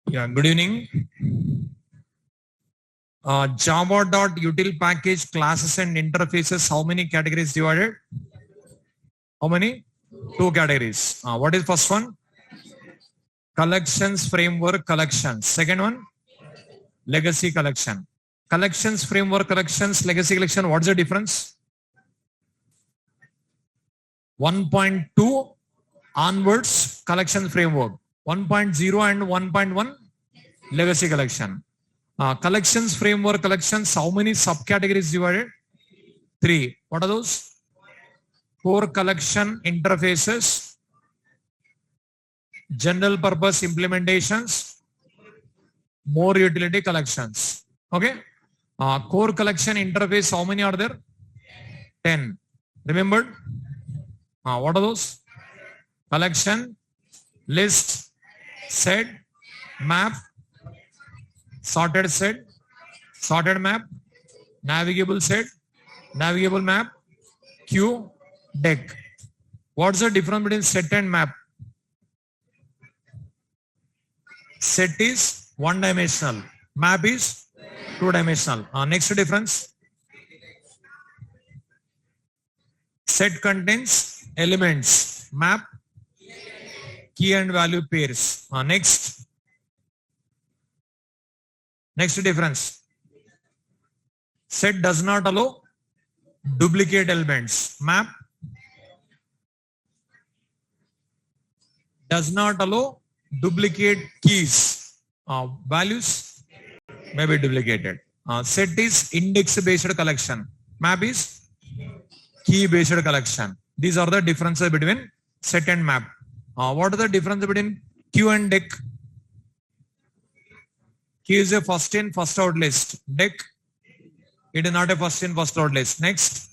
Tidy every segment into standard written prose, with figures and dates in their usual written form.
Yeah, good evening. Java.util package classes and interfaces. How many categories divided? How many? Two categories. What is first one? Collections framework collections. Second one, legacy collection. Collections framework collections, legacy collection. What's the difference? 1.2 onwards collection framework. 1.0 and 1.1 legacy collection. Collections framework collections. How many subcategories divided? 3. What are those? Core collection interfaces, general purpose implementations, more utility collections. Okay. Core collection interface, how many are there? 10. Remembered? What are those? Collection, list, set, map, sorted set, sorted map, navigable set, navigable map, queue, deck. What's the difference between set and map? Set is one-dimensional. Map is two-dimensional. Next difference. Set contains elements. Map, key and value pairs. Next difference. Set does not allow duplicate elements. Map does not allow duplicate keys. Values may be duplicated. Set is index-based collection. Map is key-based collection. These are the differences between set and map. What are the differences between queue and deck? Queue is a first in, first out list. Deck, it is not a first in, first out list. Next.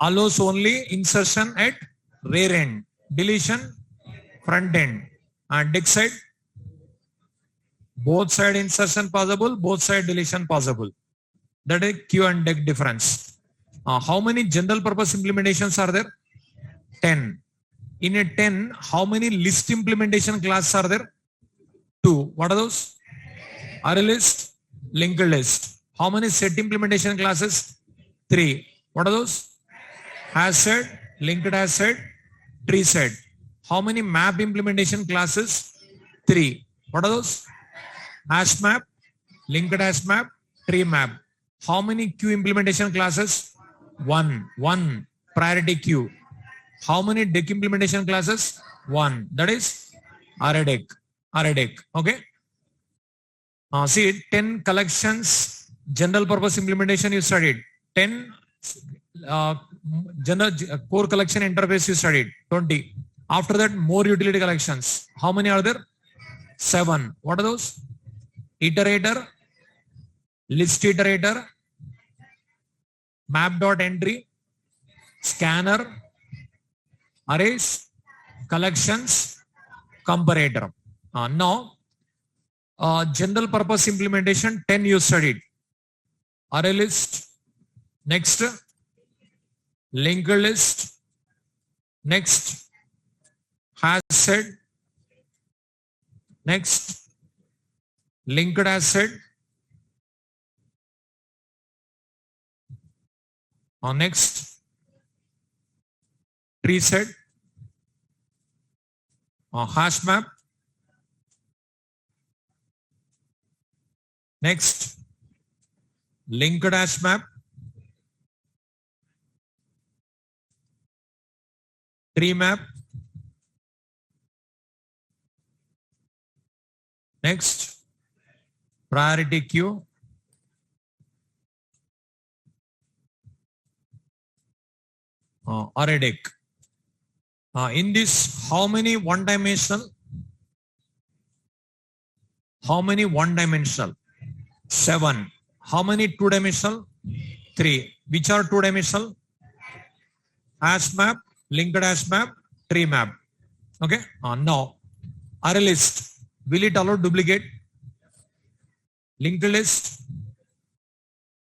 Allows only insertion at rear end, deletion front end, and deck side, both side insertion possible, both side deletion possible. That is queue and deck difference. How many general purpose implementations are there? 10. In a 10, how many list implementation classes are there? 2. What are those? Array list, linked list. How many set implementation classes? 3. What are those? Hash set, linked hash set, tree set. How many map implementation classes? 3. What are those? Hash map, linked hash map, tree map. How many queue implementation classes? 1. Priority queue. How many deck implementation classes? 1. That is array deck. Okay. See, 10 collections, general purpose implementation you studied. 10 general core collection interface you studied. 20. After that, more utility collections. How many are there? 7. What are those? Iterator, list iterator, map.entry, scanner, arrays, collections, comparator. Now, general purpose implementation 10 you studied. Array list, next, linked list, next, hash set, next, linked hash set, next, tree set, hash map, next, linked hash map, tree map, next, priority queue, array deck. In this, how many one-dimensional? 7. How many two-dimensional? 3. Which are two-dimensional? Hash map, linked hash map, tree map. Okay. Now, array list. Will it allow duplicate? Linked list?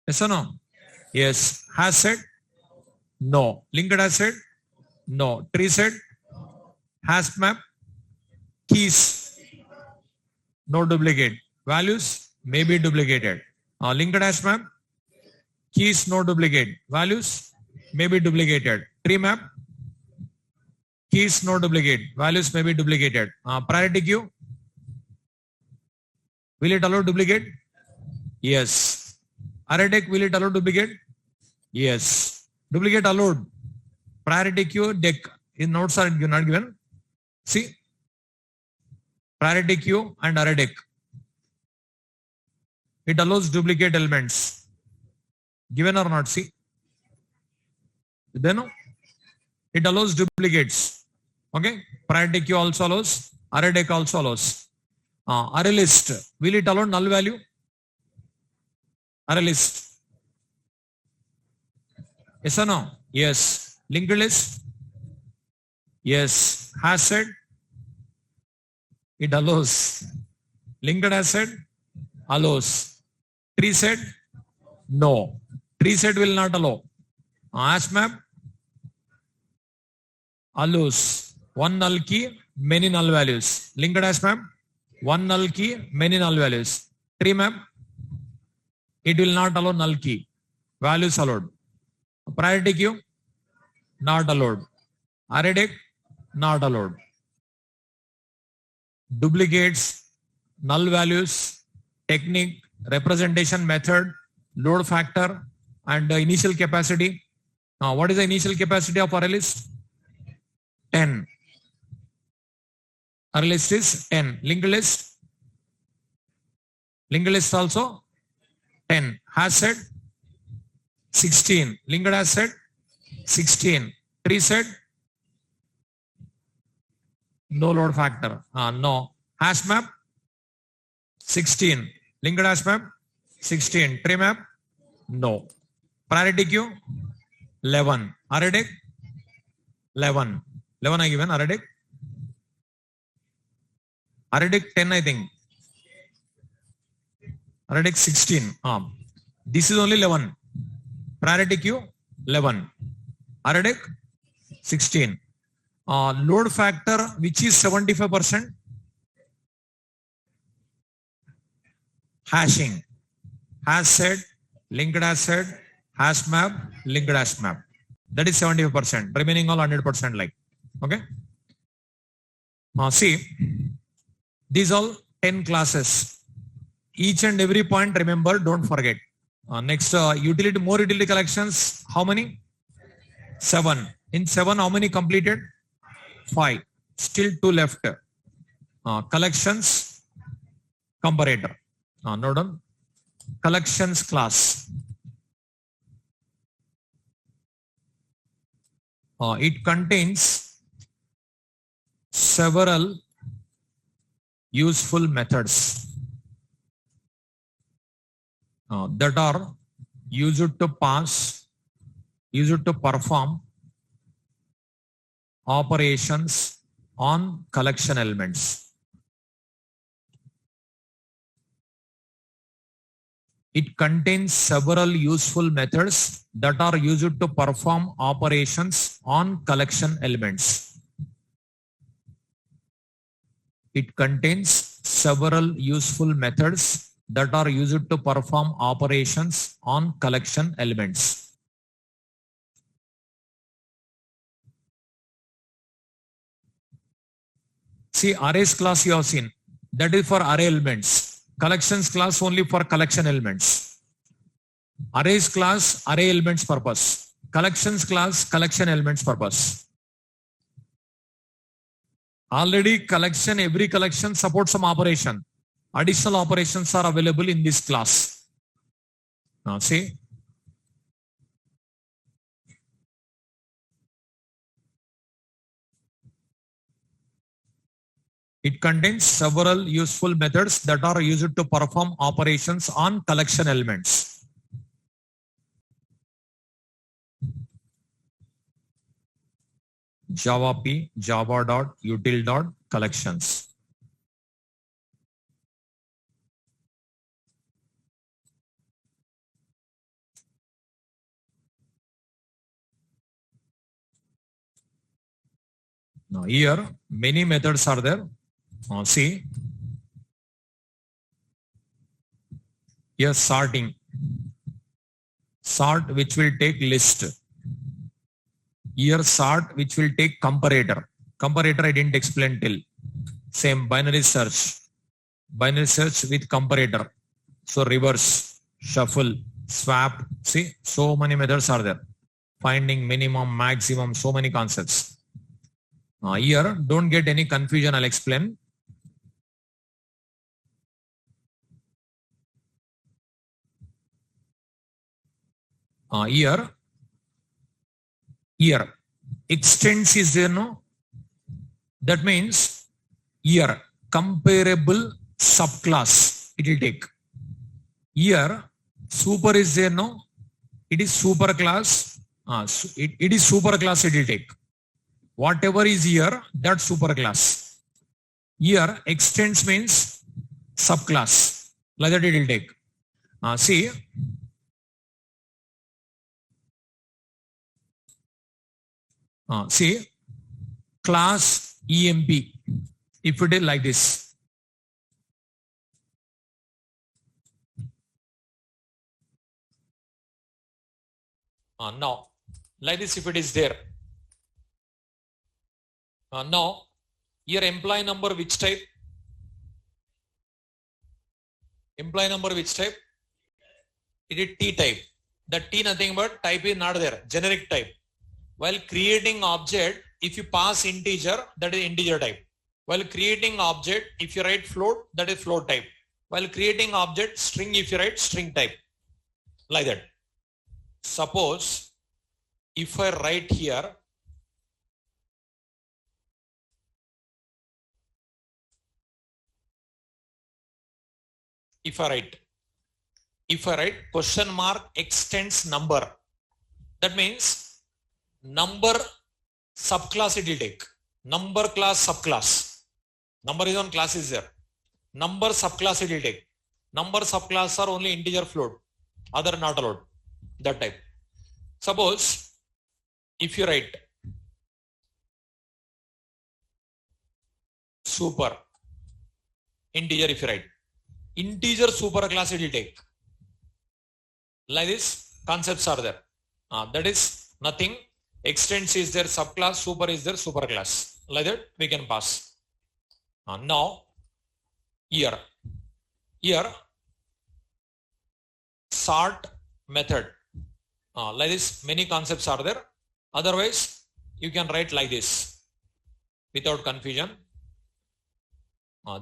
Yes or no? Yes. Hash set? No. Linked hash set? No. Tree set? Hash map? keys, no duplicate. Values may be duplicated. Linked hash map, keys no duplicate. Values may be duplicated. Tree map, keys no duplicate. Values may be duplicated. Priority queue, will it allow duplicate? Yes. Array deck, will it allow duplicate? Yes. Duplicate allowed. Priority queue deck in notes are not given. See, priority queue and array deck. It allows duplicate elements. Given or not? See. Then it allows duplicates. Okay. Priority queue also allows. Array deck also allows. Array list. Will it allow null value? Array list. Yes or no? Yes. Linked list? Yes. Hash set? It allows. Linked hash set? Allows. Tree set? No. Tree set will not allow. Hash map? Allows. One null key, many null values. Linked hash map? One null key, many null values. Tree map? It will not allow null key. Values allowed. Priority queue? Not allowed. Array deck? Not allowed. Duplicates, null values, technique, representation method, load factor, and initial capacity. What is the initial capacity of array list? 10. Array list is 10. Linked list? Linked list also 10. Hash set? 16. Linked hash set? 16. Tree set? No load factor. No. Hash map? 16. Linked hash map? 16. Tree map? No. Priority queue? 11. Array deck? 11. 11 I given. Array deck? Array deck 10 I think. Array deck 16. This is only 11. Priority queue 11. Array deck 16. Load factor which is 75%. Hashing. Hash set, linked hash set, hash map, linked hash map. That is 75%. Remaining all 100% like. Okay. See, these all 10 classes. Each and every point remember, don't forget. Next, utility, more utility collections. How many? 7. In 7, how many completed? 5. Still 2 left. Collections, comparator. Note down. Collections class. It contains several useful methods that are used to perform operations on collection elements. It contains several useful methods that are used to perform operations on collection elements. It contains several useful methods that are used to perform operations on collection elements. See, arrays class you have seen. That is for array elements. Collections class only for collection elements. Arrays class, array elements purpose. Collections class, collection elements purpose. Already collection, every collection supports some operation. Additional operations are available in this class. Now see. It contains several useful methods that are used to perform operations on collection elements. Java P, java.util.collections. Now here many methods are there. See, here sorting, sort which will take list. Here sort which will take comparator. Comparator I didn't explain till. Same binary search with comparator. So reverse, shuffle, swap. See, so many methods are there. Finding minimum, maximum, so many concepts. Here, don't get any confusion. I'll explain. Here, extends is there, no? That means here, comparable subclass it will take. Here, super is there, no? It is super class. It is super class it will take. Whatever is here, that super class. Here, extends means subclass. Like that it will take. See, see, class EMP. If it is like this. Now, like this if it is there. Now, here employee number which type? Employee number which type? It is T type. The T nothing but type is not there. Generic type. While creating object, if you pass integer, that is integer type. While creating object, if you write float, that is float type. While creating object, string, if you write string type. Like that. Suppose, if I write here, if I write question mark extends number, that means number subclass it will take. Number class subclass. Number is on class is there. Number subclass it will take. Number subclass are only integer float. Other not allowed. That type. Suppose if you write super integer, if you write integer super class it will take. Like this concepts are there. That is nothing. Extends is there, subclass, super is there, super class. Like that we can pass. Now here sort method. Like this many concepts are there. Otherwise you can write like this without confusion.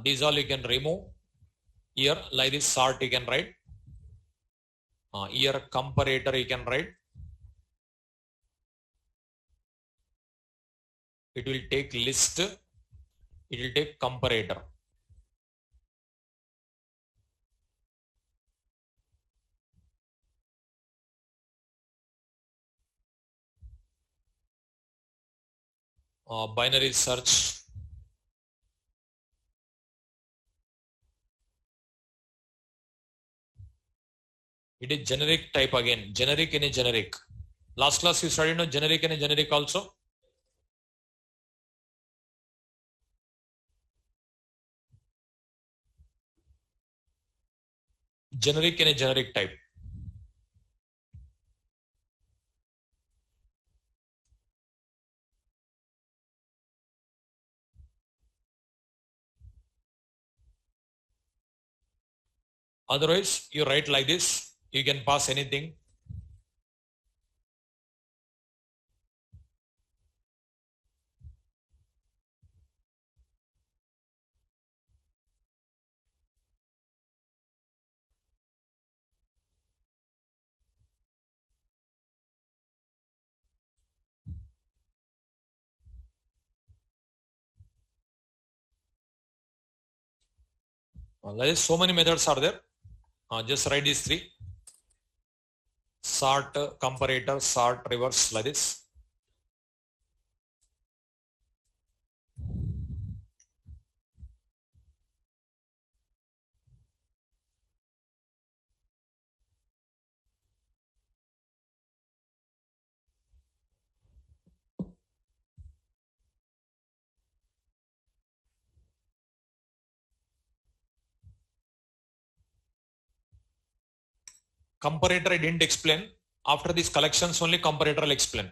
These all you can remove. Here like this sort you can write. Here comparator you can write. It will take list. It will take comparator. Binary search. It is generic type again. Generic in a generic. Last class you studied no generic in a generic also. Generic in a generic type. Otherwise you write like this. You can pass anything. Like this, so many methods are there. Just write these three. Sort, comparator, sort, reverse, like this. Comparator I didn't explain. After these collections only comparator I'll explain.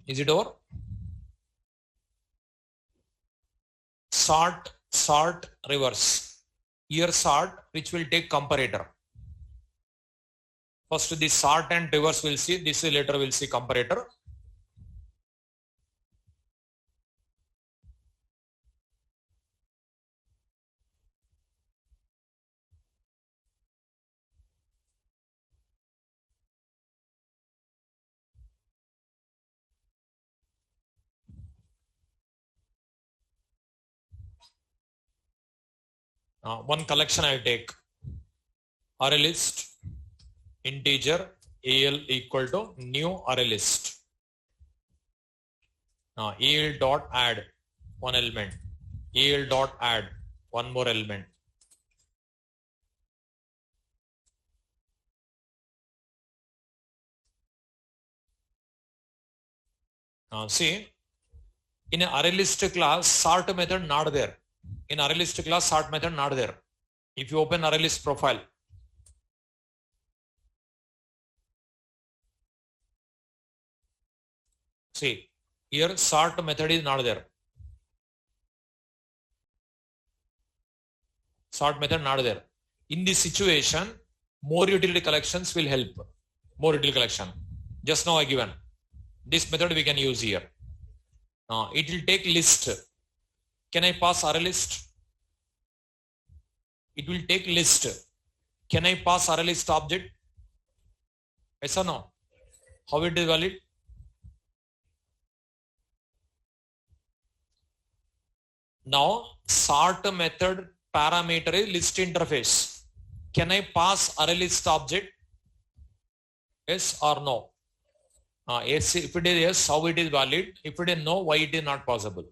Is it over? Sort, reverse. Here sort, which will take comparator. First the sort and reverse will see, this later will see comparator. One collection I will take. Array list, integer, AL equal to new array list. AL dot add one element. AL dot add one more element. See, in an array list class, sort method not there. In array list class, sort method not there. If you open array list profile, see, here sort method is not there. Sort method not there. In this situation, more utility collections will help. More utility collection. Just now I given. This method we can use here. It will take list. Can I pass array list? It will take list. Can I pass array list object? Yes or no? How it is valid? Now sort method parameter is list interface. Can I pass array list object? Yes or no? Yes, if it is yes, how it is valid? If it is no, why it is not possible?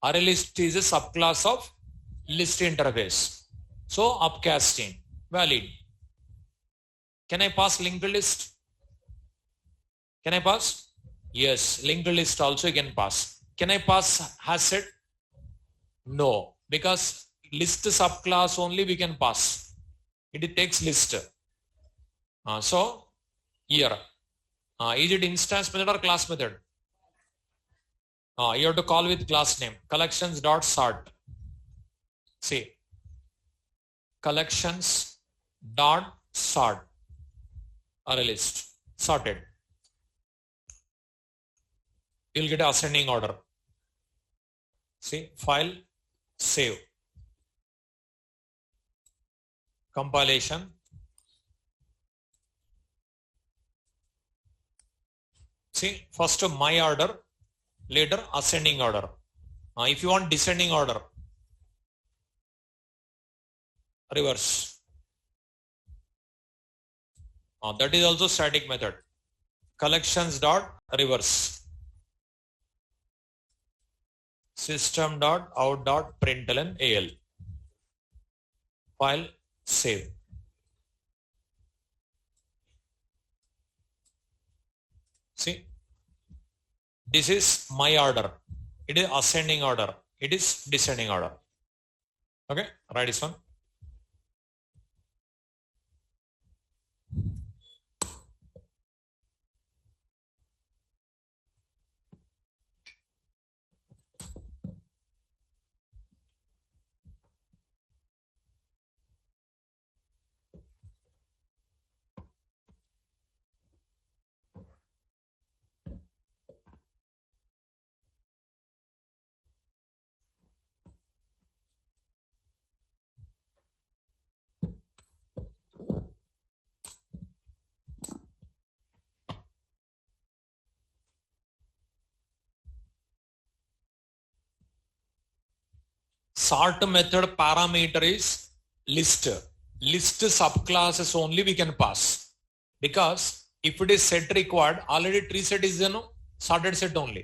Array list is a subclass of list interface. So upcasting, valid. Can I pass linked list? Can I pass? Yes, linked list also you can pass. Can I pass hash set? No, because list subclass only we can pass. It takes list. So here, is it instance method or class method? You have to call with class name. Collections dot sort. See, collections dot sort. Array list sorted. You'll get ascending order. See, file, save. Compilation. See, first my order, later ascending order. If you want descending order, reverse. That is also static method. Collections dot reverse. System dot out dot println al. File, save. See, this is my order. It is ascending order. It is descending order. Okay, write this one. sort method parameter is list. List subclasses only we can pass, because if it is set required, already tree set is sorted set only.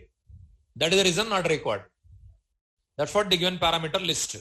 That is the reason not required. That's what the given parameter list.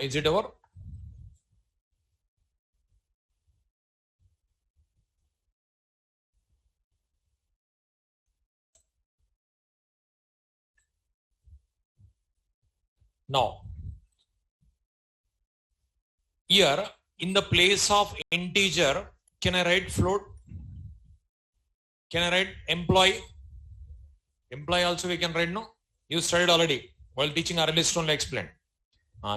Is it over? Now, here in the place of integer, can I write float? Can I write employee? Employee also we can write, no? You studied already while teaching RLS only explained.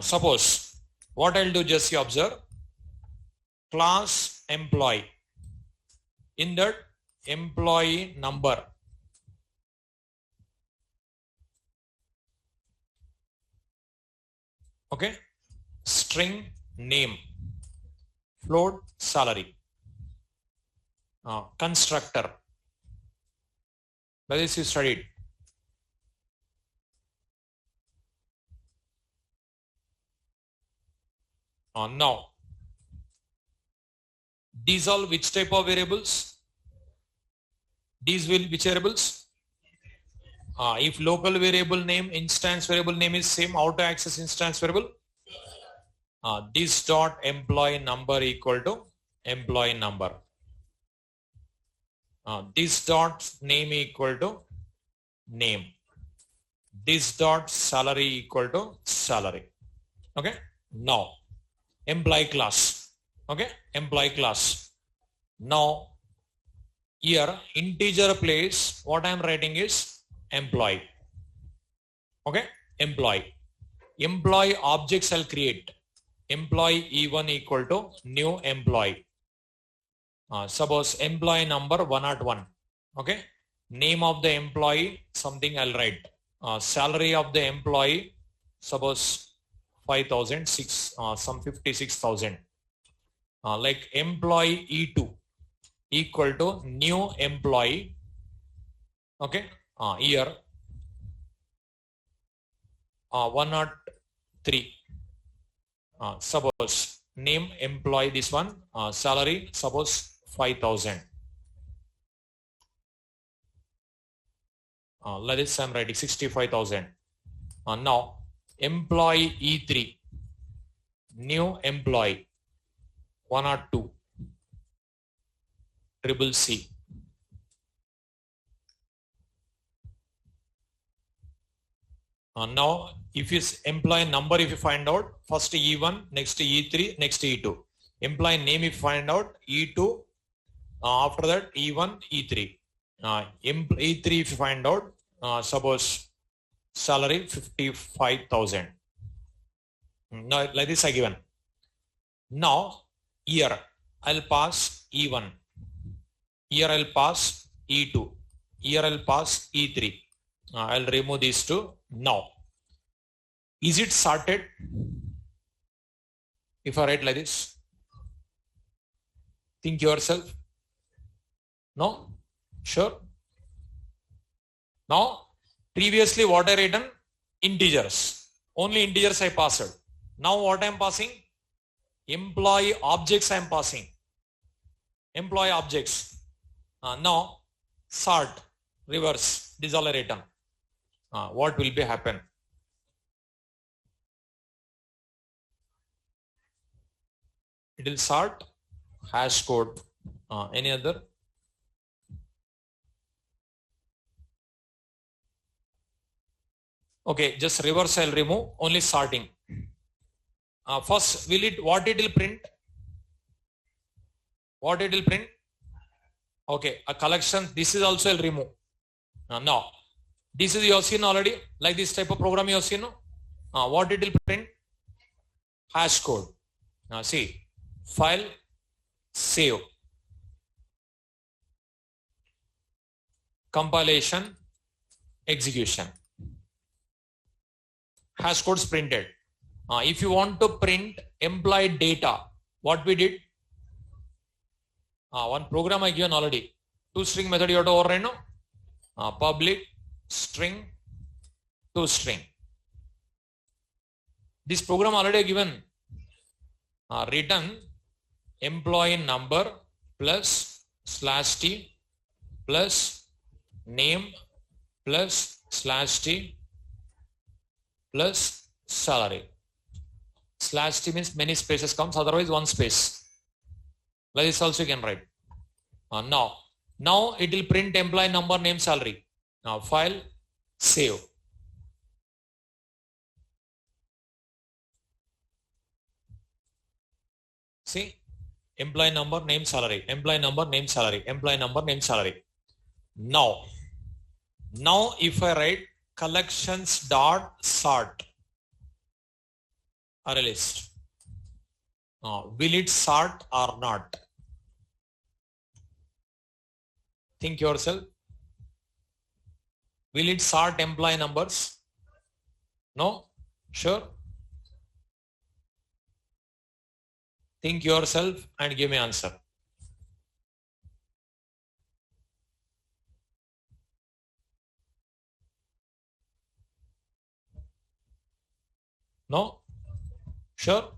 Suppose what I'll do, just you observe, class employee. In that employee number, okay, string name, float salary, constructor. By this you studied. Now, these all which type of variables? These will which variables? If local variable name, instance variable name is same, how to access instance variable? This dot employee number equal to employee number. This dot name equal to name. This dot salary equal to salary. Okay. Now, employee class. Okay. Employee class. Now, here integer place, what I am writing is employee. Okay. Employee. Employee objects I'll create. Employee E1 equal to new employee. Suppose employee number 101. Okay. Name of the employee, something I'll write. Salary of the employee, suppose 5,006, some 56,000. Like employee E2 equal to new employee. Okay. Here 103. Suppose name employee this one, salary suppose 5,000. Let us I'm writing 65,000. Now employee E3, new employee 1 or 2, triple C. Now, if you employee number, if you find out, first E1, next E3, next E2. Employee name, if you find out, E2, after that E1, E3. E3, if you find out, suppose salary 55,000. Now, like this I given. Now, year, I'll pass E1. Year, I'll pass E2. Year, I'll pass E3. I'll remove these two. Now, is it sorted? If I write like this, think yourself. No? Sure? Now, previously what I written? Integers. Only integers I passed. Now what I am passing? Employee objects I am passing. Employee objects. Now, sort, reverse. This is all I written. What will be happen? It will sort hash code. Any other? Okay, just reverse I'll remove, only sorting. First, what it will print? What it will print? Okay, a collection, this is also I'll remove. Now, this is you have seen already, like this type of program you have seen. What it will print? Hash code. See, file, save. Compilation, execution. Hash code is printed. If you want to print employee data, what we did? One program I given already. ToString method you have to override, no? Public string ToString. This program already given. Return employee number plus /t plus name plus /t plus salary. /t means many spaces comes, otherwise one space. Like this also you can write. Now it will print employee number, name, salary. Now file, save. See, employee number, name, salary. Employee number, name, salary. Employee number, name, salary. Now if I write collections dot sort array list, will it sort or not? Think yourself. Will it sort employee numbers? No? Sure? Think yourself and give me answer. No? Sure?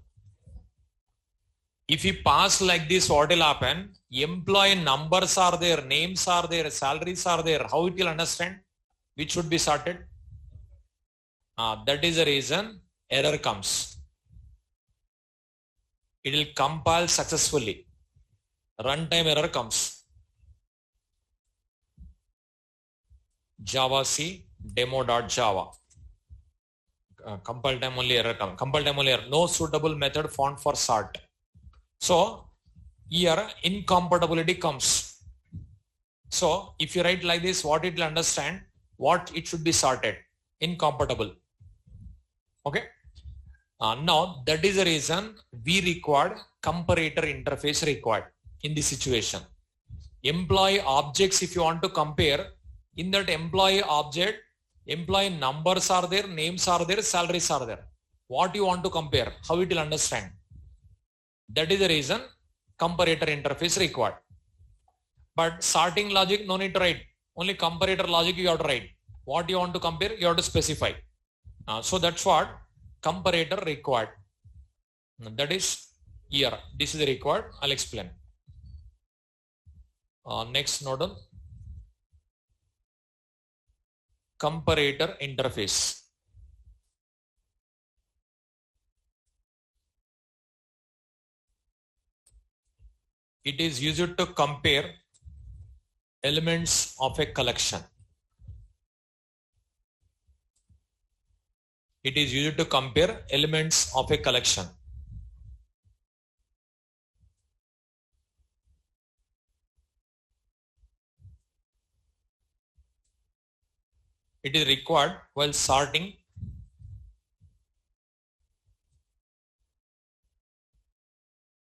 If we pass like this, what will happen? Employee numbers are there, names are there, salaries are there. How it will understand? Which should be sorted? That is the reason error comes. It will compile successfully. Runtime error comes. Java C demo.java. Compile time only error comes. Compile time only error. No suitable method found for sort. So here incompatibility comes. So if you write like this, what it will understand? What it should be sorted? Incompatible. Okay. Now that is the reason we required comparator interface required in this situation. Employee objects, if you want to compare, in that employee object, employee numbers are there, names are there, salaries are there. What you want to compare? How it will understand? That is the reason comparator interface required. But sorting logic, no need to write. Only comparator logic you have to write. What you want to compare, you have to specify. So that's what comparator required. That is here. This is required. I'll explain. Next nodal. Comparator interface. It is used to compare elements of a collection. It is used to compare elements of a collection. It is required while sorting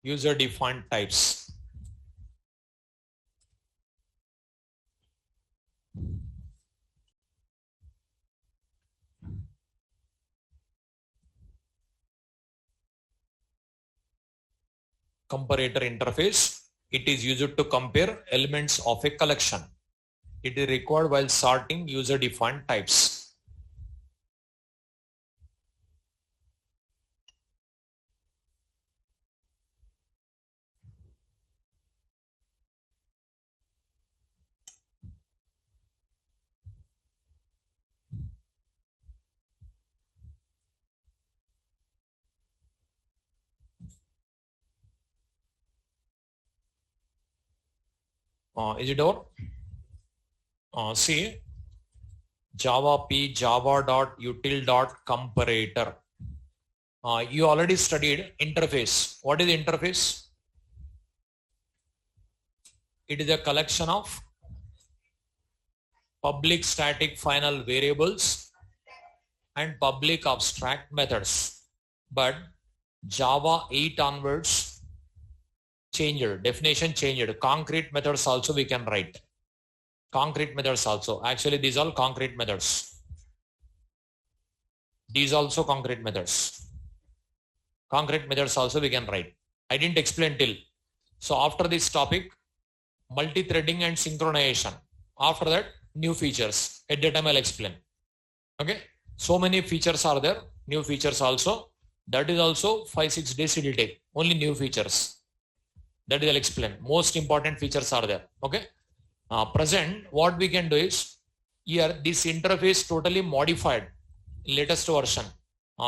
user-defined types. Comparator interface. It is used to compare elements of a collection. It is required while sorting user-defined types. Is it over? See, Java P java.util.comparator. You already studied interface. What is interface? It is a collection of public static final variables and public abstract methods. But Java 8 onwards changed, definition changed. Concrete methods also we can write. Concrete methods also. Actually, these are all concrete methods. These also concrete methods. Concrete methods also we can write. I didn't explain till. So after this topic, multi-threading and synchronization. After that, new features. At that time I'll explain. Okay. So many features are there. New features also. That is also 5-6 days it will take. Only new features. That is I'll explain. Most important features are there. Okay. Present, what we can do is, here this interface totally modified, latest version.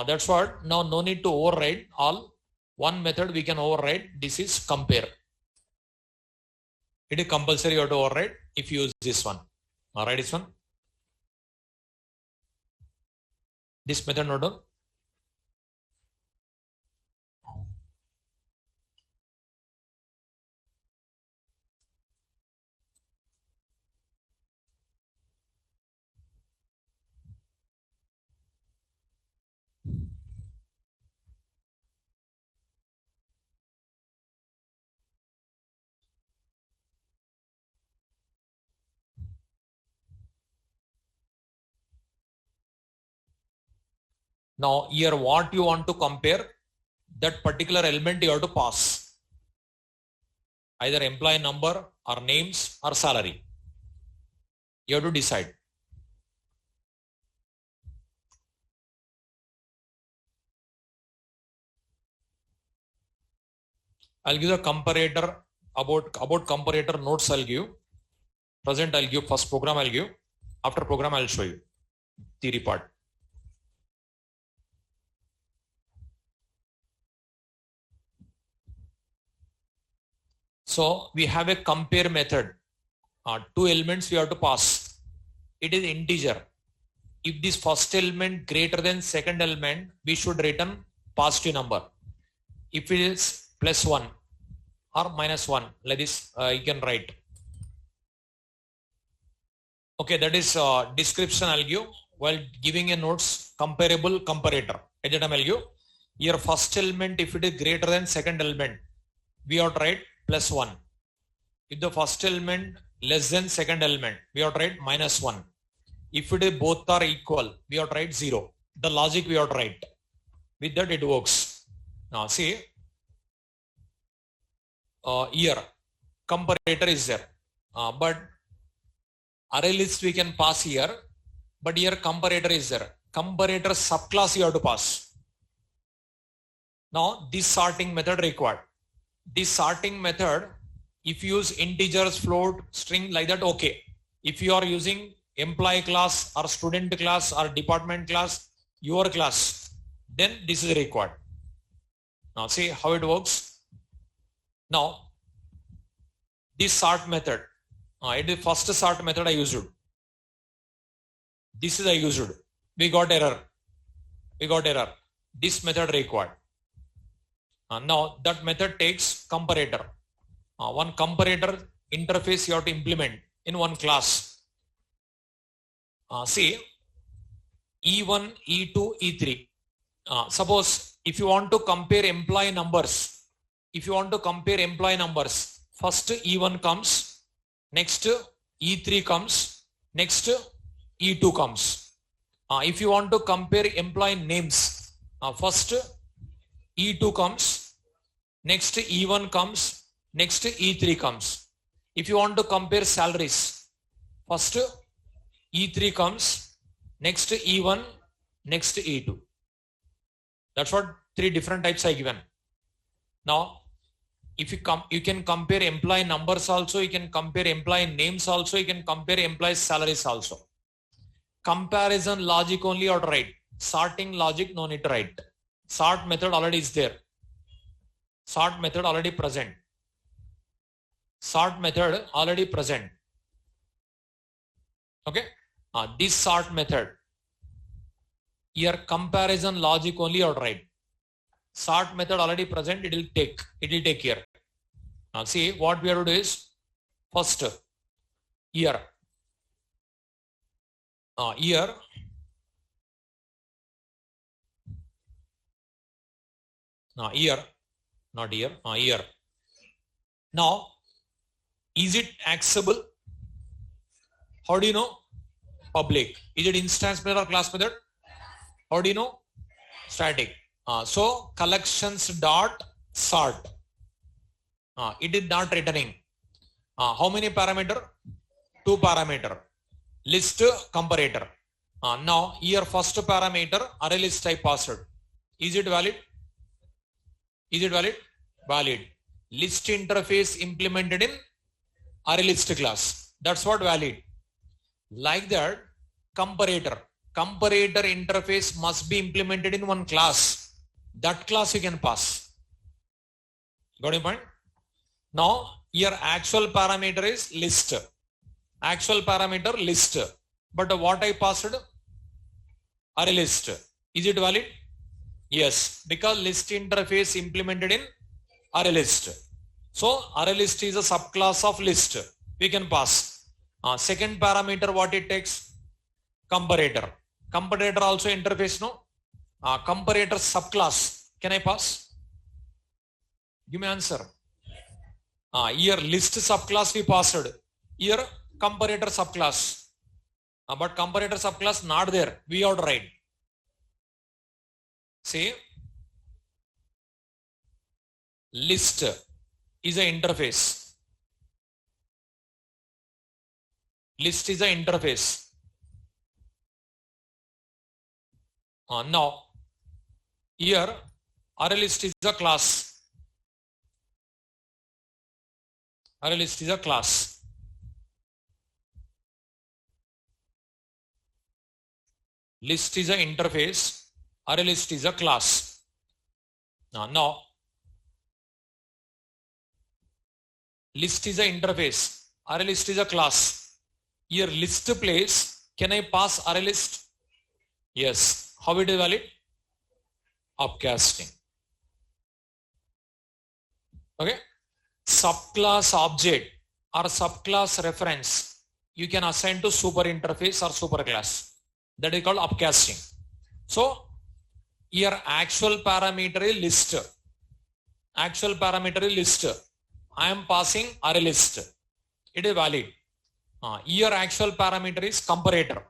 That's what, now no need to override all. One method we can override. This is compare. It is compulsory you have to override if you use this one. Alright, this one. This method note down. Now here what you want to compare, that particular element you have to pass. Either employee number or names or salary. You have to decide. I'll give the comparator about comparator notes I'll give. Present I'll give, first program I'll give. After program I'll show you theory part. So we have a compare method. Two elements we have to pass. It is integer. If this first element greater than second element, we should return positive number. If it is +1 or -1, like this, you can write. Okay, that is description I'll give while giving a notes comparable comparator. At the time I'll give. Here first element, if it is greater than second element, we have to write +1. If the first element less than second element, we have to write -1. If it is both are equal, we have to write 0. The logic we have to write. With that it works. Now see, here comparator is there, but array list we can pass here, but here comparator is there. Comparator subclass you have to pass. Now this sorting method required. This sorting method, if you use integers, float, string like that, okay. If you are using employee class or student class or department class, your class, then this is required. Now see how it works. Now this sort method. It is first sort method I used. This is I used. We got error. This method required. Now that method takes comparator. One comparator interface you have to implement in one class. See, E1, E2, E3. Suppose if you want to compare employee numbers, first E1 comes, next E3 comes, next E2 comes. If you want to compare employee names, first E2 comes, next E1 comes, next E3 comes. If you want to compare salaries, first E3 comes, next E1, next E2. That's what three different types I given. Now, if you can compare employee numbers also, you can compare employee names also, you can compare employee salaries also. Comparison logic only or write. Sorting logic no need to write. Sort method already is there. Sort method already present. Okay. This sort method. Here comparison logic only or write. Sort method already present. It will take care. Now see what we have to do is first here. Here. Here. Not here. Here. Now, is it accessible? How do you know? Public. Is it instance method or class method? How do you know? Static. So collections dot sort. It is not returning. How many parameter? 2 parameter. List comparator. Now here first parameter array list I passed. Is it valid? Valid. List interface implemented in array list class. That's what valid. Like that, comparator interface must be implemented in one class. That class you can pass. Got your point? Now your actual parameter is list. But what I passed? Array list. Is it valid? Yes, because list interface implemented in array list. So array list is a subclass of list. We can pass. Second parameter, what it takes? Comparator. Comparator also interface, no? Comparator subclass. Can I pass? Give me answer. Here list subclass we passed. Here comparator subclass. But comparator subclass not there. We have to write. See, list is an interface. Now, here array list is a class. List is a class. List is an interface. Array list is a class. Now, list is an interface. Array list is a class. Here list place. Can I pass array list? Yes. How it is valid? Upcasting. Okay. Subclass object or subclass reference you can assign to super interface or superclass. That is called upcasting. So here actual parameter is list. I am passing array list. It is valid. Here actual parameter is comparator.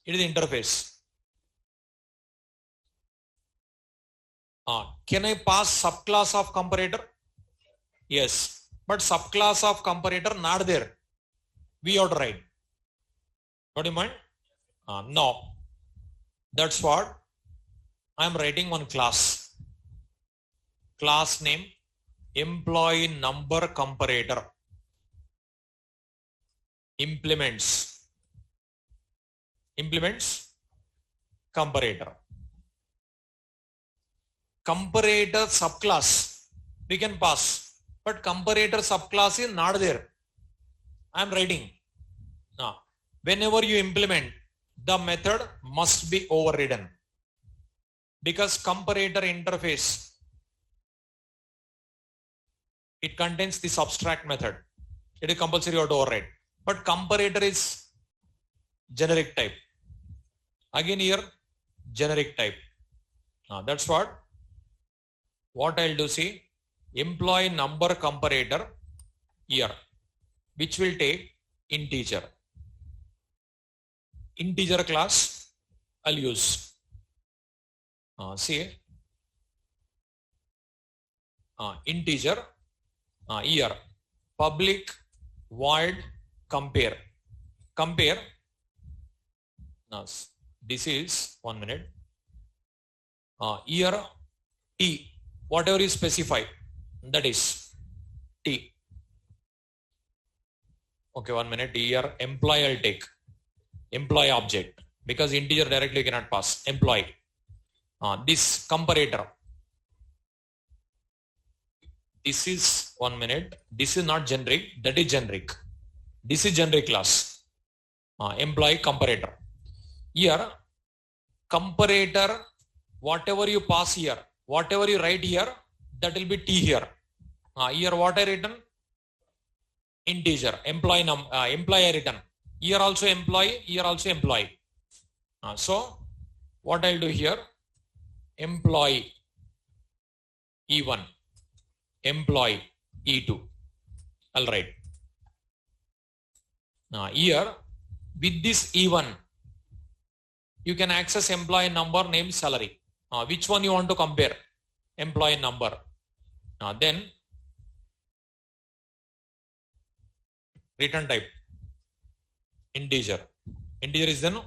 It is interface. Can I pass subclass of comparator? Yes. But subclass of comparator not there. We have to write. What do you mind? No. That's what I am writing one class. Class name employee number comparator. Implements comparator. comparator subclass we can pass, but comparator subclass is not there. I am writing. Now, whenever you implement, the method must be overridden because comparator interface, it contains this abstract method. It is compulsory you have to override. But comparator is generic type. Again here, generic type. Now that's what I'll do, see, employee number comparator here, which will take integer. Integer class I'll use. See, integer here, public void compare. Compare. Now this is 1 minute. Here T, whatever is specified, that is T. Okay, 1 minute. Here employee I'll take. Employee object, because integer directly cannot pass. Employee. This comparator. This is 1 minute. This is not generic. That is generic. This is generic class. Employee comparator. Here comparator, whatever you pass here, whatever you write here, that will be T here. Here what I written? Integer. Employee employee I written. Here also employee, here also employee. So what I'll do here? Employee E1, employee E2. I'll write. Here with this E1, you can access employee number, name, salary. Which one you want to compare? Employee number. Then return type. Integer. Integer is then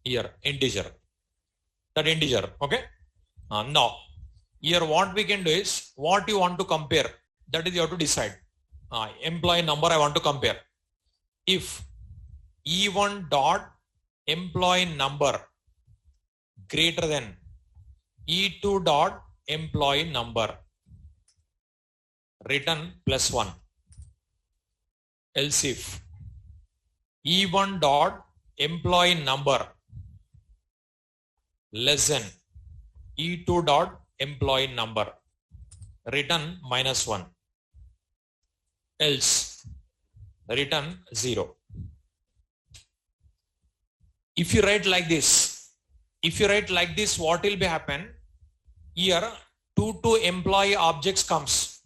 here integer. That integer. Okay. Now here what we can do is, what you want to compare, that is you have to decide. Employee number I want to compare. If E1 dot employee number greater than E2 dot employee number, return +1. Else if E1 dot employee number less than E2 dot employee number, return -1. Else return 0. If you write like this, what will be happen? Here 2 employee objects comes.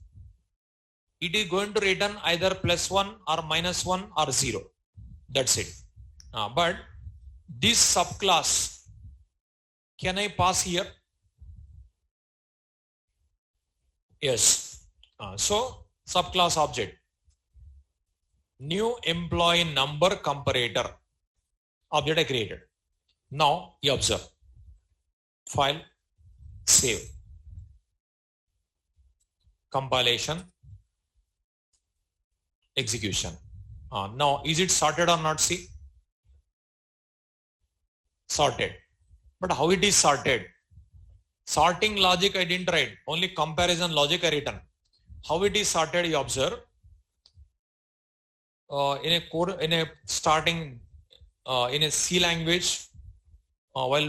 It is going to return either +1 or -1 or 0. That's it. But this subclass, can I pass here? Yes. So subclass object, new employee number comparator object I created. Now you observe. File, save, compilation, execution. Now is it sorted or not? See, sorted. But how it is sorted? Sorting logic I didn't write, only comparison logic I written. How it is sorted, you observe. In a C language, while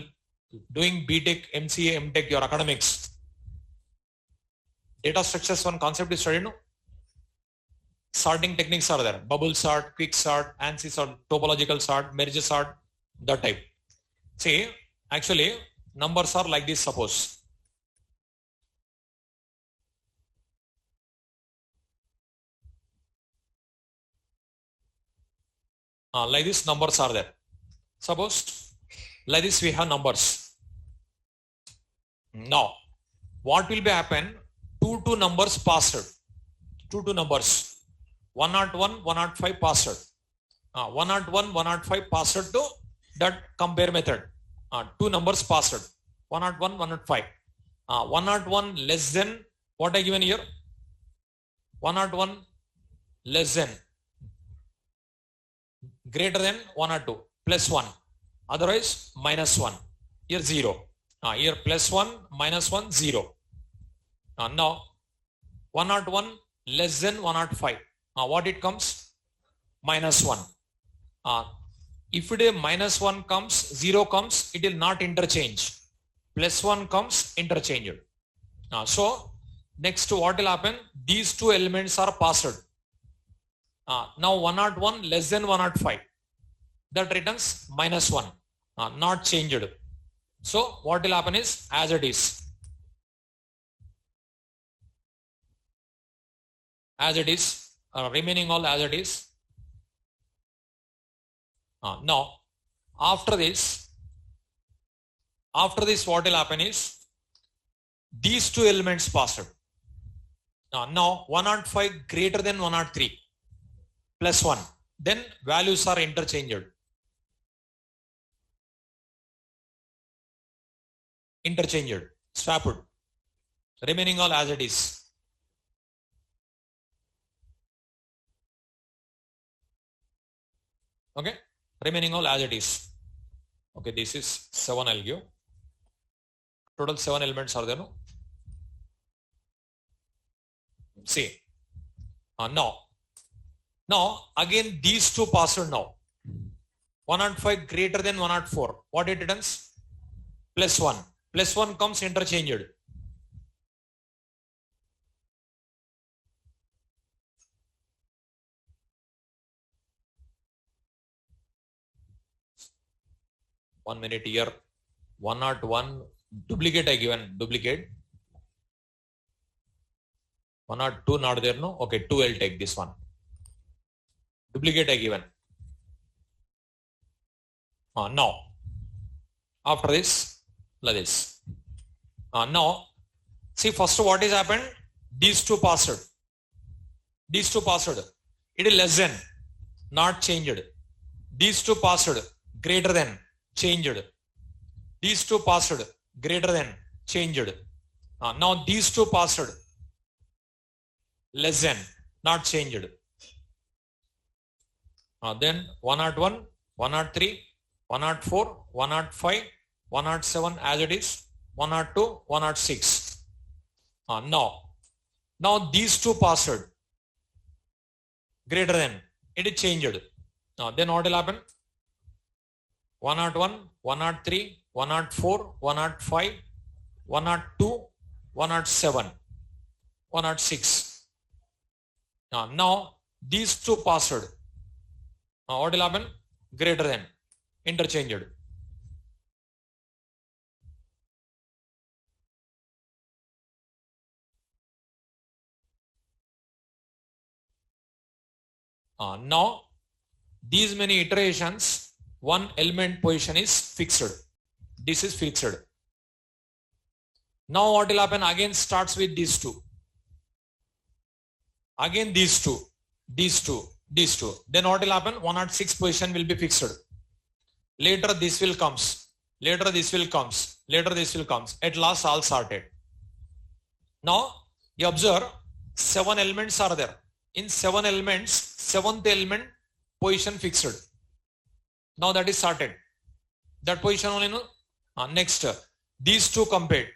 doing BTech, MCA, MTech, your academics, data structures one concept is studied. No? Sorting techniques are there. Bubble sort, quick sort, ANSI sort, topological sort, merge sort, that type. See, actually numbers are like this, suppose. Like this numbers are there. Suppose like this we have numbers. Now what will be happen? Two numbers passed. Two numbers. 101, 105 passed. 101, 105 passed to that compare method. Two numbers passed. 101, 105. 101 less than what I given here? 101 less than, greater than 102, +1, otherwise -1. here 0. Here plus 1, minus 1, 0. Now 101 less than 105. What it comes? Minus 1. If it is minus 1 comes, 0 comes, it will not interchange. Plus 1 comes, interchanged. So next what will happen? These two elements are passed. Now 101 less than 105. That returns minus 1. Not changed. So what will happen is as it is. As it is. Remaining all as it is. Now after this what will happen is these two elements passed. Now 105 greater than 103 plus 1. Then values are interchanged. Swapped. Remaining all as it is. Okay. Remaining all as it is. Okay, this is 7 I'll give. Total 7 elements are there, no? See. Now again these two passed now. 105 greater than 104. What it returns? Plus 1. Plus 1 comes interchanged. One minute here. 101 duplicate I given. Duplicate. 102 not there, no? Okay, 2 I'll take this one. Duplicate I given. Now after this, like this. Now see first what is happened? These two passed. It is less than, not changed. These two passed, greater than, changed. These two passed, greater than, changed. Now these two passed, less than, not changed. Then 101, 103, 104, 105, 107 as it is, 102, 106. Now these two passed, greater than, it is changed. Then what will happen? 101, 103, 104, 105, 102, 107, 106. Now these two passed. What will happen? Greater than, interchanged. Now these many iterations, one element position is fixed. This is fixed. Now what will happen? Again starts with these two. Again these two. Then what will happen? 106 position will be fixed. Later this will comes. Later this will comes. At last all sorted. Now you observe 7 elements are there. In 7 elements, 7th element position fixed. Now that is sorted. That position only no. Next, these two compared.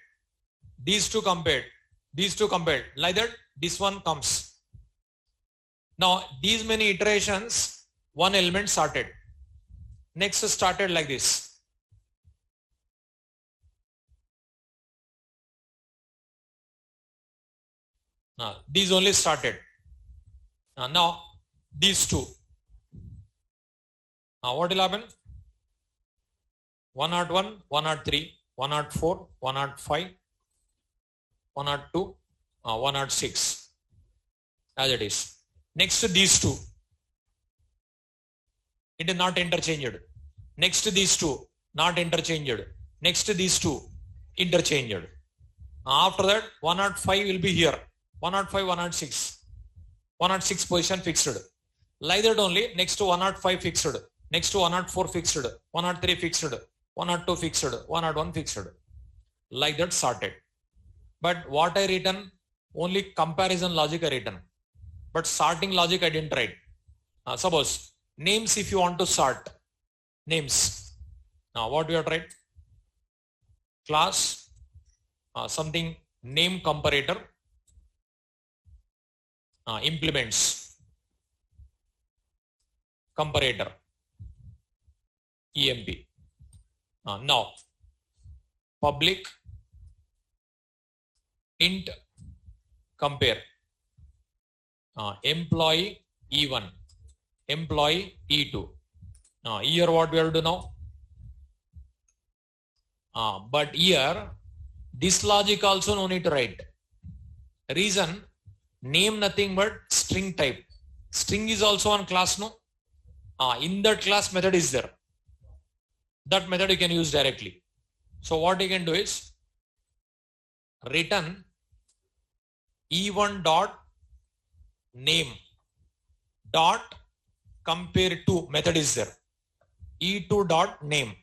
Like that, this one comes. Now these many iterations, one element sorted. Next started like this. These only started. Now these two. What will happen? 101, 103, 104, 105, 102, 106. As it is. Next to these two. It is not interchanged. Next to these two. Not interchanged. Next to these two. Interchanged. After that 105 will be here. 105, 106. 106 position fixed. Like that only next to 105 fixed. Next to 104 fixed. 103 fixed. 102 fixed. 101 fixed. Like that sorted. But what I written? Only comparison logic I written. But sorting logic I didn't write. Suppose names if you want to sort. Names. Now what we have tried? class something name comparator implements comparator emp. Now public int compare employee E1 employee E2. Here what we have to do now? But here this logic also no need to write. Reason, name nothing but string type. String is also one class, no? In that class method is there. That method you can use directly. So what you can do is return E1 dot name dot compare to method is there. E2 dot name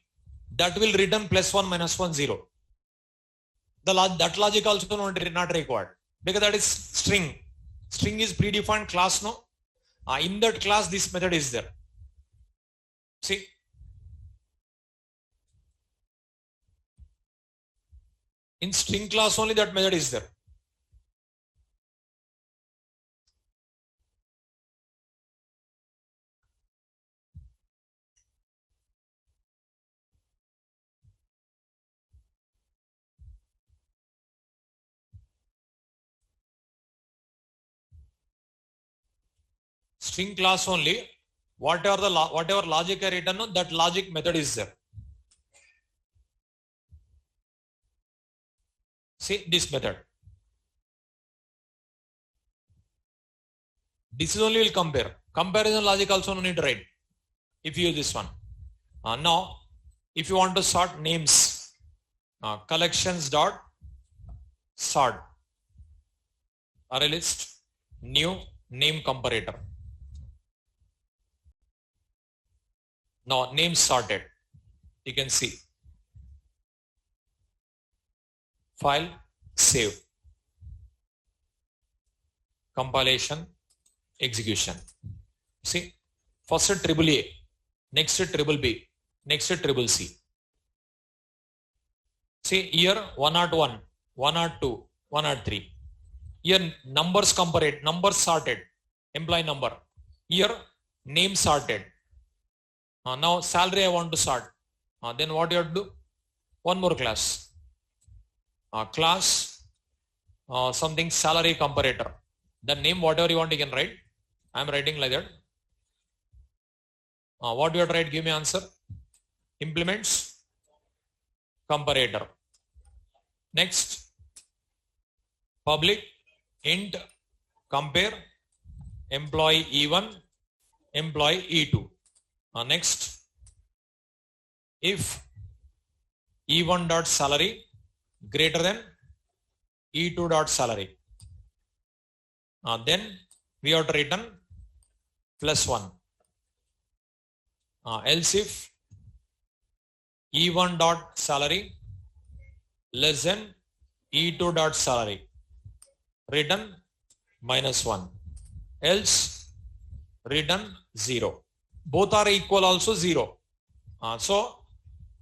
that will return +1 -1 0. That logic also not required because that is string. String is predefined class, no? In that class this method is there. See, in string class only that method is there. String class only, whatever logic I written, no, that logic method is there. See this method. This is only will compare. Comparison logic also no need to write if you use this one. Now, if you want to sort names, collections dot sort array list new name comparator. Now name sorted. You can see. File, save. Compilation, execution. See, first triple A, next triple B, next triple C. See here 101, 102, 103. Here numbers comparate, numbers sorted, employee number. Here name sorted. Now salary I want to sort. Then what you have to do? One more class. Class something salary comparator. The name whatever you want you can write. I am writing like that. What you have to write? Give me answer. Implements comparator. Next public int compare employee E1 employee E2. Next, if E1 dot salary greater than E2 dot salary, then we have to return +1. Else if E1 dot salary less than E2 dot salary, return -1. Else return 0. Both are equal also 0. So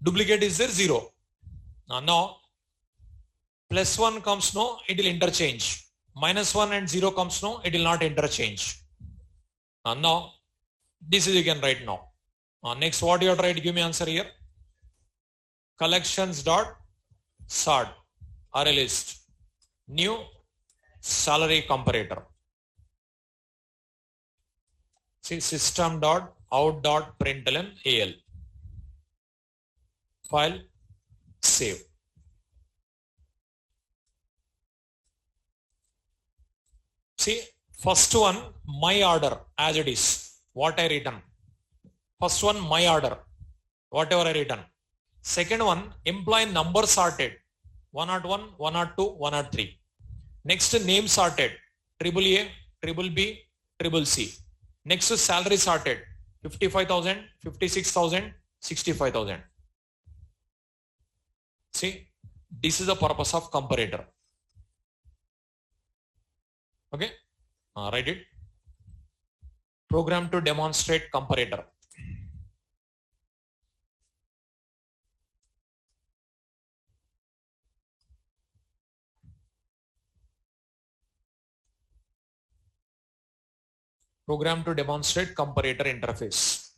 duplicate is there 0. Now +1 comes no, it will interchange. -1 and 0 comes no, it will not interchange. Now this is you can write now. Next what you have to write? Give me answer here. Collections dot sort array list new salary comparator. See system dot out dot println al. File, save. See first one my order as it is. What I written. First one my order. Whatever I written. Second one employee number sorted. 101, 102, 103. Next name sorted. Triple A, triple B, triple C. Next salary sorted. 55,000, 56,000, 65,000. See, this is the purpose of comparator. Okay, write it. Program to demonstrate comparator. Program to demonstrate comparator interface.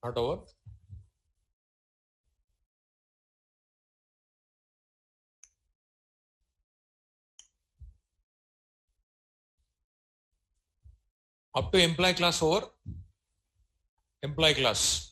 Not over. up to employee class over employee class.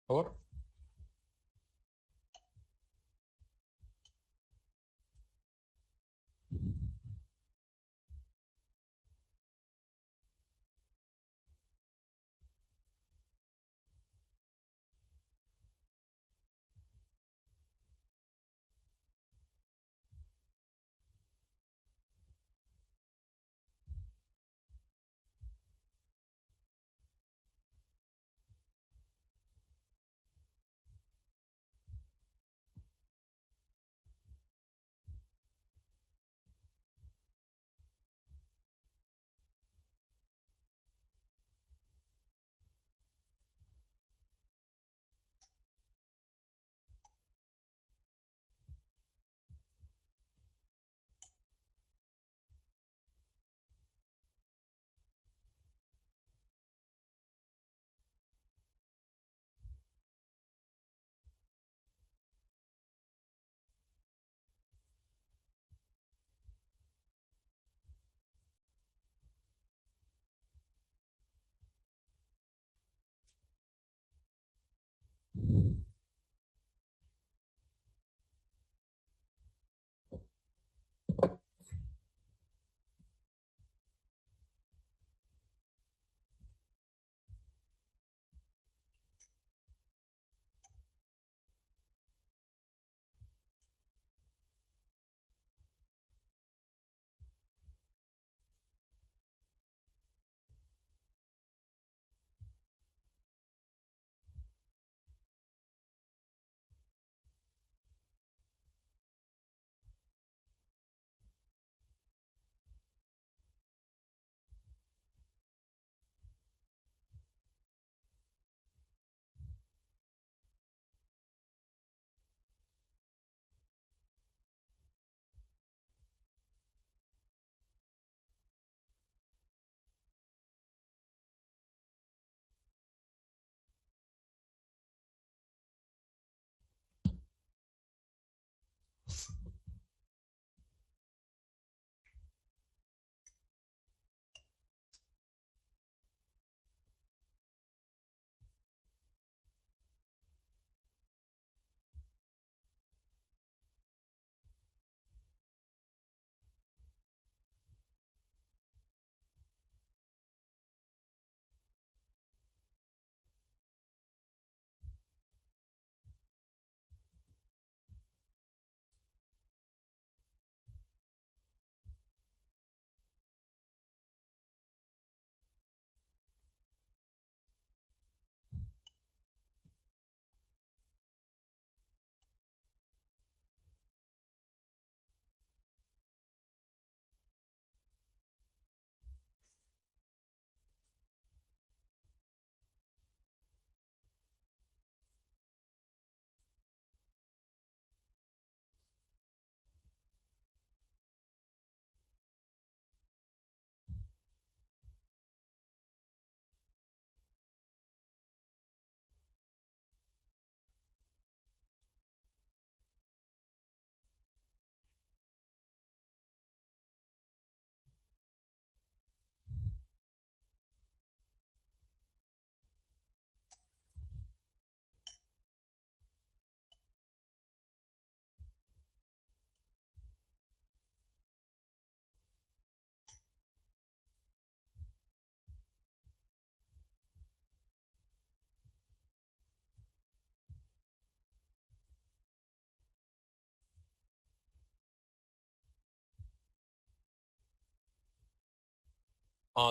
Over.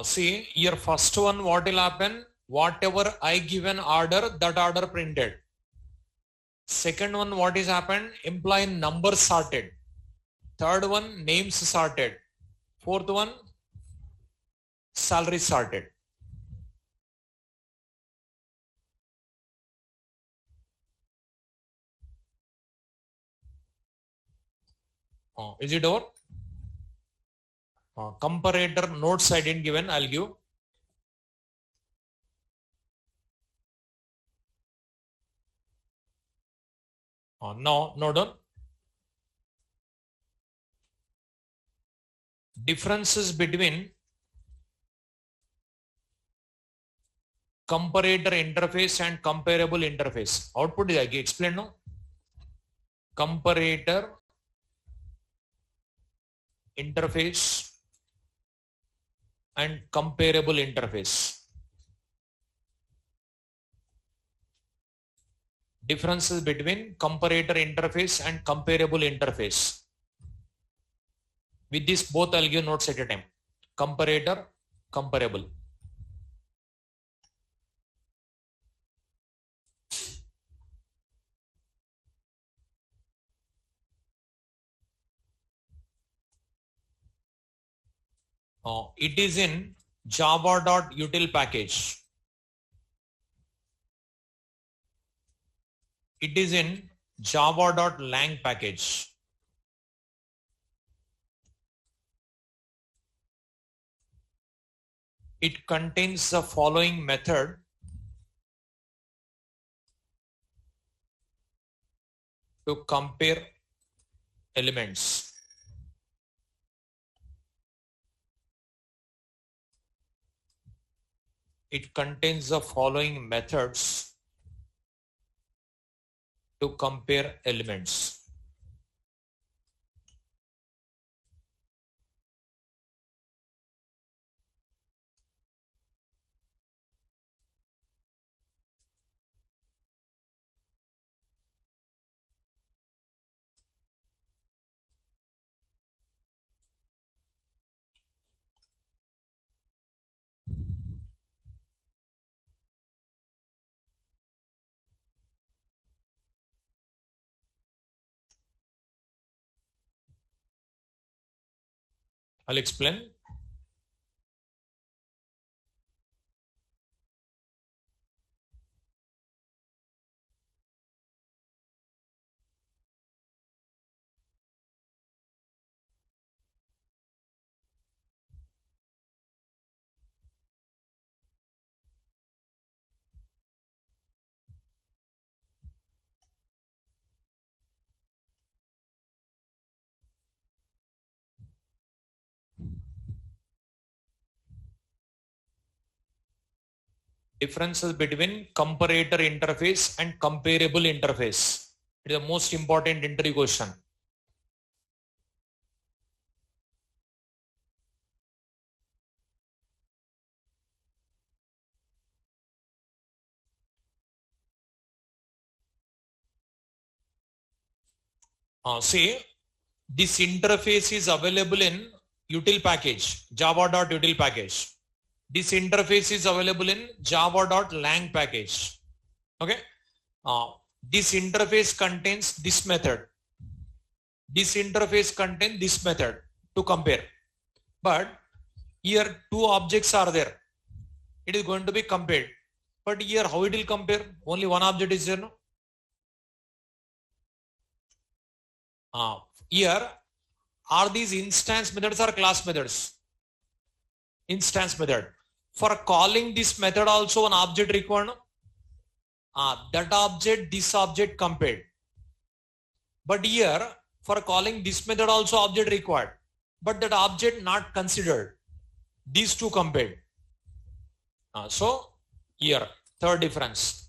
See here, first one, what will happen? Whatever I give an order, that order printed. Second one, what is happened? Employee numbers sorted. Third one, names sorted. Fourth one, salary sorted. Is it over? Comparator notes I didn't given, I'll give. No done. Differences between comparator interface and comparable interface. Output is explained now. Comparator interface and comparable interface. Differences between comparator interface and comparable interface. With this both I'll give notes at a time. Comparator, comparable. It is in java.util package. It is in java.lang package. It contains the following method to compare elements. It contains the following methods to compare elements. I'll explain. Differences between comparator interface and comparable interface. It is the most important interview question. See, this interface is available in util package, java.util package. This interface is available in java.lang package. Okay. This interface contains this method. This interface contains this method to compare. But here two objects are there. It is going to be compared. But here how it will compare? Only one object is there. No? Here are these instance methods or class methods? Instance method. For calling this method also one object required. That object, this object compared. But here for calling this method also object required. But that object not considered. These two compared. So here third difference.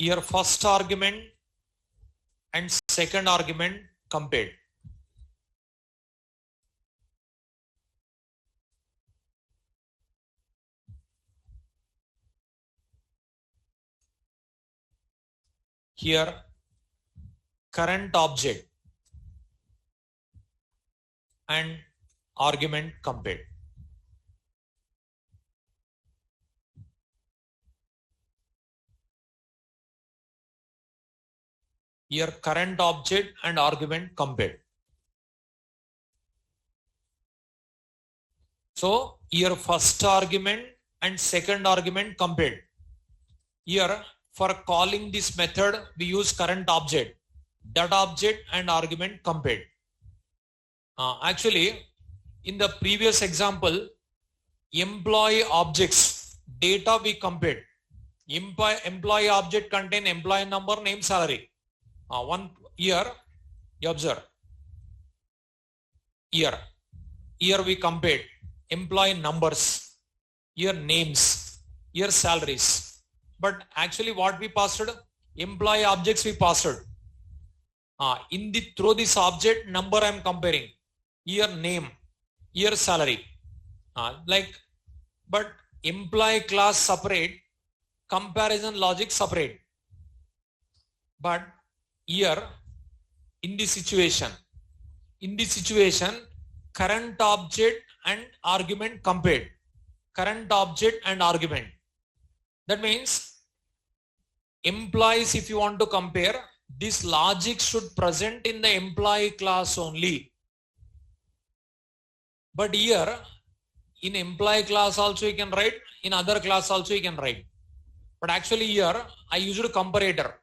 Here first argument and second argument compared. Here current object and argument compared. Here current object and argument compared. So here first argument and second argument compared. Here for calling this method we use current object, that object and argument compared. Actually in the previous example, employee objects data we compared. Employee object contain employee number, name, salary. One year you observe. Here we compared employee numbers, here names, here salaries. But actually what we passed, employee objects we passed. Through this object number I am comparing. Here name, here salary. But employee class separate, comparison logic separate. But here in this situation, current object and argument compared. Current object and argument. That means employees, if you want to compare, this logic should present in the employee class only. But here in employee class also you can write, in other class also you can write. But actually here I used comparator.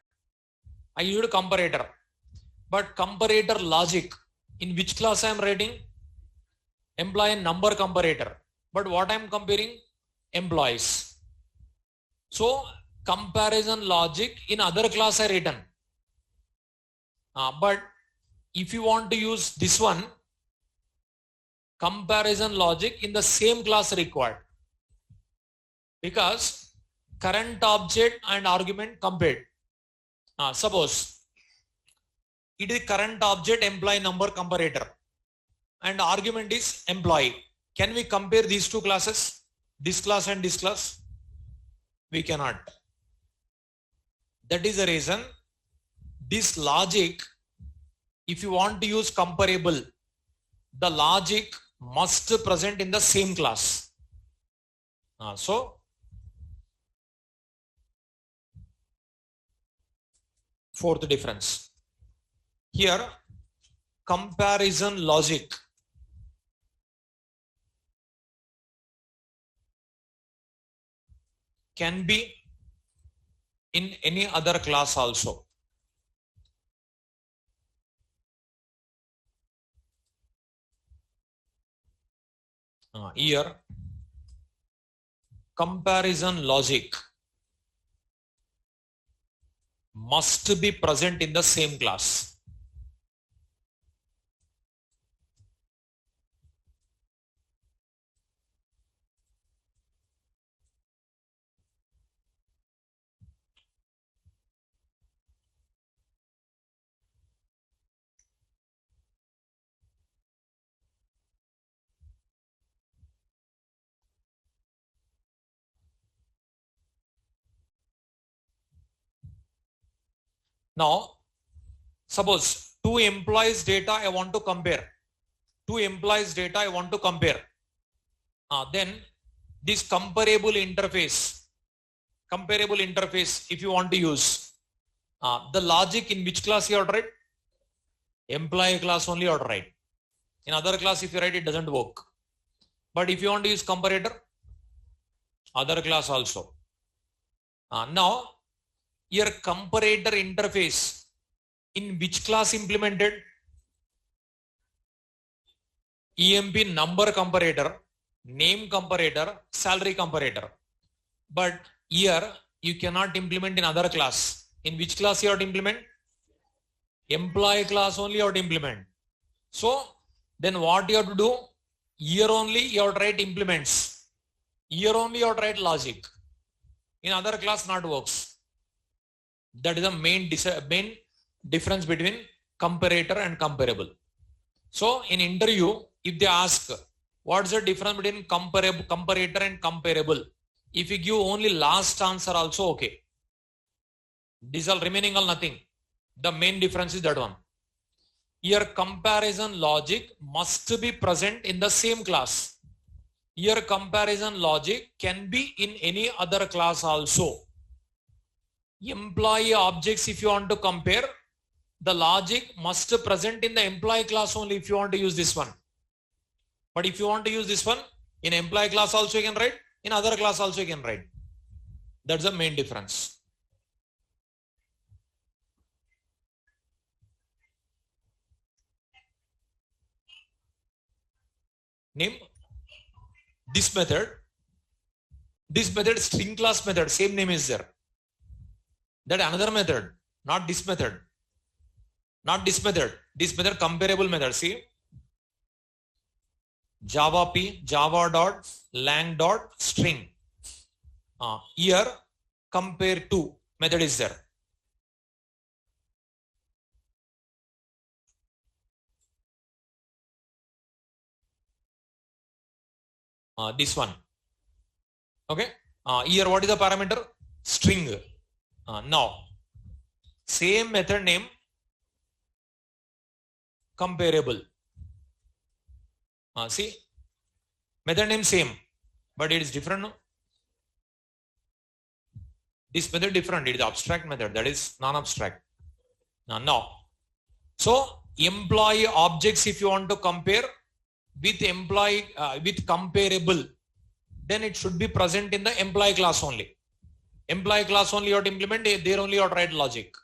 But comparator logic, in which class I am writing? Employee number comparator. But what I am comparing? Employees. So comparison logic in other class I written. But if you want to use this one, comparison logic in the same class required. Because current object and argument compared. Suppose it is current object employee number comparator and argument is employee. Can we compare these two classes? This class and this class? We cannot. That is the reason this logic, if you want to use comparable, the logic must present in the same class. So fourth difference. Here comparison logic can be in any other class also. Here comparison logic must be present in the same class. Now, suppose two employees data I want to compare. Then this comparable interface, if you want to use, the logic in which class you ought to write? Employee class only you ought to write. In other class if you write, it doesn't work. But if you want to use comparator, other class also. Now, here comparator interface in which class implemented? EMP number comparator, name comparator, salary comparator. But here you cannot implement in other class. In which class you have to implement? Employee class only you have to implement. So then what you have to do? Here only you have to write implements. Here only you have to write logic. In other class not works. That is the main difference between comparator and comparable. So in interview, if they ask what's the difference between comparator and comparable, if you give only last answer also okay. These are remaining all nothing. The main difference is that one. Here comparison logic must be present in the same class. Here comparison logic can be in any other class also. Employee objects, if you want to compare, the logic must present in the employee class only if you want to use this one. But if you want to use this one, in employee class also you can write, in other class also you can write. That's the main difference. Name this method string class method, same name is there. That another method, not this method. Not this method. This method comparable method. See, Java P, Java dot lang dot string. Here compare to method is there. This one. Okay. Here what is the parameter? String. Now same method name comparable. See, method name same, but it is different. No? This method different. It is abstract method. That is non-abstract. Now, so employee objects, if you want to compare with employee with comparable, then it should be present in the employee class only. Employee class only you have to implement, there only you have to write logic.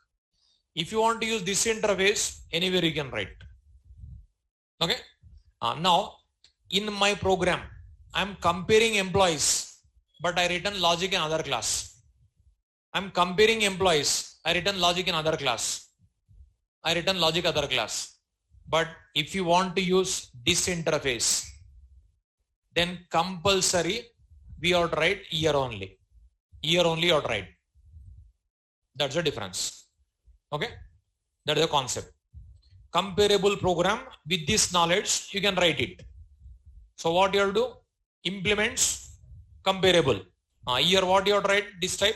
If you want to use this interface, anywhere you can write. Okay. Now, in my program, I am comparing employees, but I written logic in other class. I am comparing employees, I written logic in other class. I written logic other class. But if you want to use this interface, then compulsory we have to write here only. Here only you have to write. That's the difference. Okay. That is the concept. Comparable program with this knowledge, you can write it. So what you have to do? Implements comparable. Here what you have to write? This type.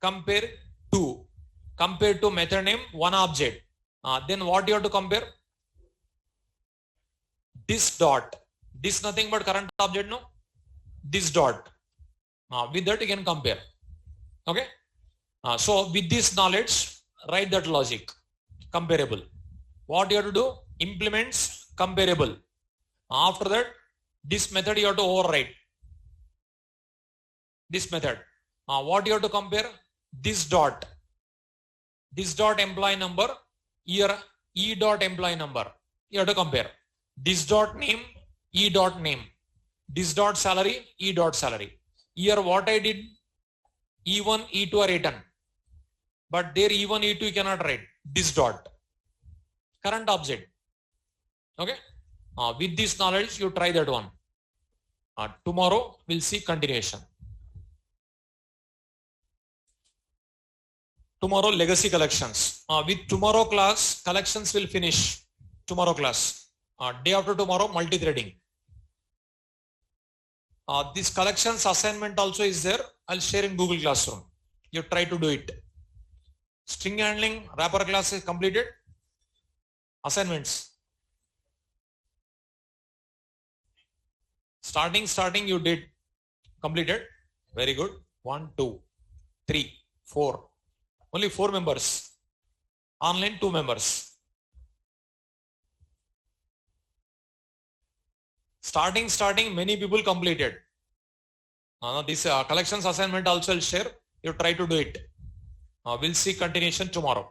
Compare to. Compare to method name one object. Then what you have to compare? This dot. This nothing but current object, no? This dot. With that you can compare. Okay. So with this knowledge, write that logic. Comparable. What you have to do? Implements comparable. After that, this method you have to override. This method. What you have to compare? This dot. This dot employee number. Here E dot employee number. You have to compare. This dot name, E dot name. This dot salary, E dot salary. Here what I did, E1, E2 are written. But there E1, E2 you cannot write. This dot. Current object. Okay. With this knowledge, you try that one. Tomorrow we'll see continuation. Tomorrow legacy collections. With tomorrow class, collections will finish. Tomorrow class. Day after tomorrow, multi-threading. This collections assignment also is there. I'll share in Google Classroom. You try to do it. String handling wrapper class is completed. Assignments. Starting you did completed. Very good. 1, 2, 3, 4. Only 4 members. Online 2 members. Starting many people completed. This collections assignment also I'll share. You try to do it. We'll see continuation tomorrow.